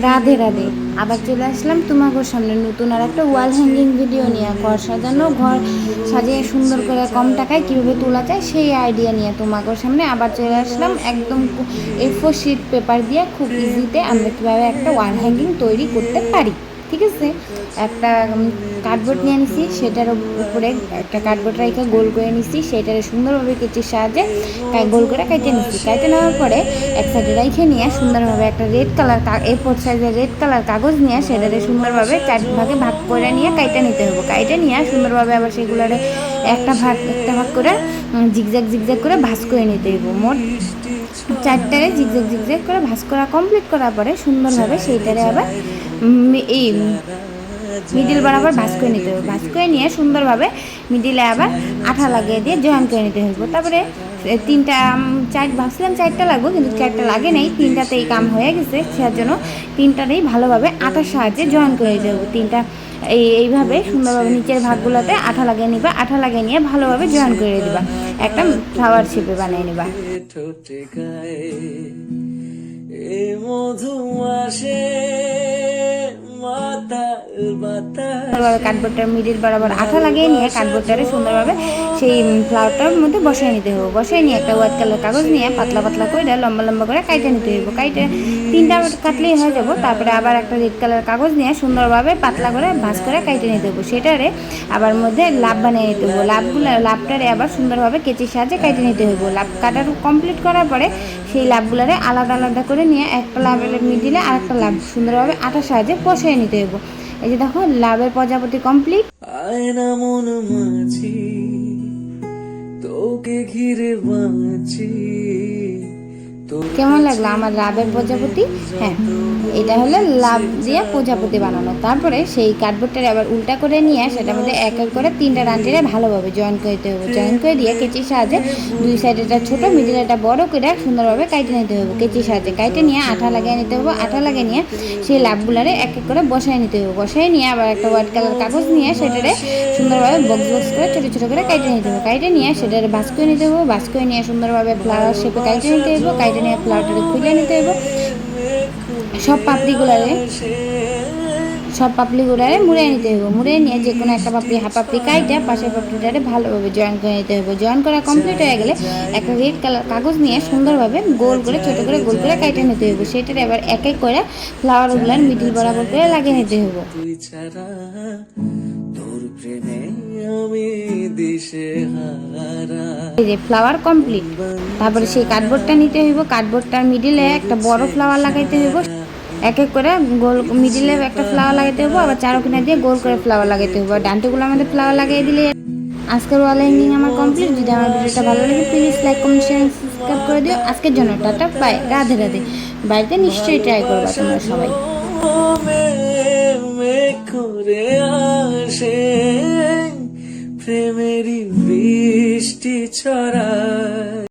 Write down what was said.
রাধে রাধে, আবার চলে আসলাম তোমাদের সামনে নতুন আর একটা ওয়াল হ্যাঙ্গিং ভিডিও নিয়ে। ঘর সাজানো, ঘর সাজিয়ে সুন্দর করে কম টাকায় কীভাবে তোলা যায় সেই আইডিয়া নিয়ে তোমাদের সামনে আবার চলে আসলাম। একদম A4 শিট পেপার দিয়ে খুব ইজিতে আমরা কীভাবে একটা ওয়াল হ্যাঙ্গিং তৈরি করতে পারি। ঠিক আছে, একটা কার্ডবোর্ড নিয়ে নিছি, সেটার উপরে একটা কার্ডবোর্ড রেখে গোল করে নিছি, সেটার সুন্দরভাবে কেচির সাহায্যে গোল করে কেটে নিছি। কেটে নেওয়ার পরে এক সাইডে রেখে নিয়ে সুন্দরভাবে একটা রেড কালার A4 সাইজের রেড কালার কাগজ নিয়ে সেটারে সুন্দরভাবে 4 ভাগে ভাগ করে নিয়ে কেটে নিতে হবে। কেটে নিয়ে সুন্দরভাবে আবার সেগুলোরে একটা ভাগ করে জিগজ্যাগ করে ভাঁজ করে নিতে হবে। মোট 4টারে জিগজ্যাগ করে ভাঁজ করা কমপ্লিট করার পরে সুন্দরভাবে সেইটারে আবার এই মিডিল বরাবর ভাঁজ করে নিতে হবে। ভাঁজ করে নিয়ে সুন্দরভাবে মিডিলে আবার আঠা লাগিয়ে দিয়ে জয়েন করে নিতে হবে। তারপরে 4 ভাবছিলাম 4টা লাগবে, কিন্তু 4টা লাগে নেই, 3টাতেই কাম হয়ে গেছে। সেটার জন্য 3টাতেই ভালোভাবে আঠার সাহায্যে জয়েন করে দিতে হবে। 3টা এইভাবে সুন্দরভাবে নিচের ভাগগুলোতে আঠা লাগিয়ে নিবা। আঠা লাগিয়ে নিয়ে ভালোভাবে জয়েন করে দিবা, একটা ফ্লাওয়ার শেপে বানিয়ে নিবা। কার্ডবোর্ডটার মিডিল বরাবর আঠা লাগিয়ে নিয়ে কার্ডবোর্ডটারে সুন্দরভাবে সেই ফ্লাওয়ারটার মধ্যে বসাই নিতে হবে। বসাই নিয়ে একটা হোয়াইট কালার কাগজ নিয়ে পাতলা পাতলা করে লম্বা লম্বা করে কাটে নিতে হবে। কাটে 3টা কাটলেই হয়ে যাব। তারপরে আবার একটা রেড কালার কাগজ নিয়ে সুন্দরভাবে পাতলা করে ভাঁজ করে কাটে নিতে হবে। সেটারে আবার মধ্যে লাভ বানিয়ে নিতে হবে। লাভটারে আবার সুন্দরভাবে কেচির সাহায্যে কেটে নিতে হবে। লাভ কাটার কমপ্লিট করার পরে সেই লাভগুলোরে আলাদা আলাদা করে নিয়ে একটা লাভের মিডিলে আর একটা লাভ সুন্দরভাবে আঠার সাহায্যে বসিয়ে নিতে হবে। এই যে দেখো লাভের প্রজাপতি কমপ্লিট। আয়না মন মাঝি তোকে ঘিরে বাঁচি। কেমন লাগলো আমার লাভের প্রজাপতি? হ্যাঁ, এটা হলো লাভ দিয়ে প্রজাপতি বানানো। তারপরে সেই কার্ডবোর্ডটারে আবার উল্টা করে নিয়ে সেটার মধ্যে এক এক করে 3টা রানটিরে ভালোভাবে জয়েন করে দিতে হবে। জয়েন করে দিয়ে কেচির সাহায্যে 2 সাইডে একটা ছোটো, মিডিলে একটা বড় করে সুন্দরভাবে কাটে নিতে হবে। কেচির সাহায্যে কাটে নিয়ে আঠা লাগিয়ে নিতে হবে। আঠা লাগিয়ে নিয়ে সেই লাভগুলারে এক এক করে বসাই নিতে হবে। বসাই নিয়ে আবার একটা হোয়াইট কালার কাগজ নিয়ে সেটারে সুন্দরভাবে বক্স করে ছোটো ছোটো করে কাটে নিতে হবে। কাটে নিয়ে সেটারে ভাঁজ করে নিতে হবে। ভাঁজ করে নিয়ে সুন্দরভাবে ফ্লাওয়ার শেপে কাটে নিতে হবে। কাটে নিয়ে ফ্লাওয়ারটারে খুলে নিতে হবে। সব পাপড়িগুলারে মুড়ে নিতে হবে। মুড়ে নিয়ে যে কোনো একটা পাপড়ি হাফ পাপড়ি কাইটে পাশের পাপড়িটারে ভালোভাবে জয়েন করে নিতে হবে। জয়েন করা কমপ্লিট হয়ে গেলে একটা রেড কালার কাগজ নিয়ে সুন্দরভাবে গোল করে ছোটো করে গোল করে কাইটে নিতে হবে। সেটারে এবার এক এক করে ফ্লাওয়ারগুলার মিডিল বরাবর করে লাগিয়ে নিতে হবে। এই যে ফ্লাওয়ার কমপ্লিট। তারপরে সেই কার্ডবোর্ডটা নিতে হইব। কার্ডবোর্ডটার মিডিলে একটা বড় ফ্লাওয়ার লাগাইতে হইব। এক এক করে গোল মিডিলে একটা ফ্লাওয়ার লাগাইতে হইব, আবার চারোখানে দিয়ে গোল করে ফ্লাওয়ার লাগাইতে হইব। ডান্টিগুলো আমাদের ফ্লাওয়ার লাগিয়ে দিলে আজকের ওয়াল হ্যাঙ্গিং আমার কমপ্লিট। যদি আমার ভিডিওটা ভালো লাগে please like comment share subscribe করে দিও। আজকের জন্য টাটা, বাই, রাধে রাধে। বাড়িতে নিশ্চয়ই ট্রাই করবা তোমরা সবাই। প্রেমেরই বৃষ্টি ছড়া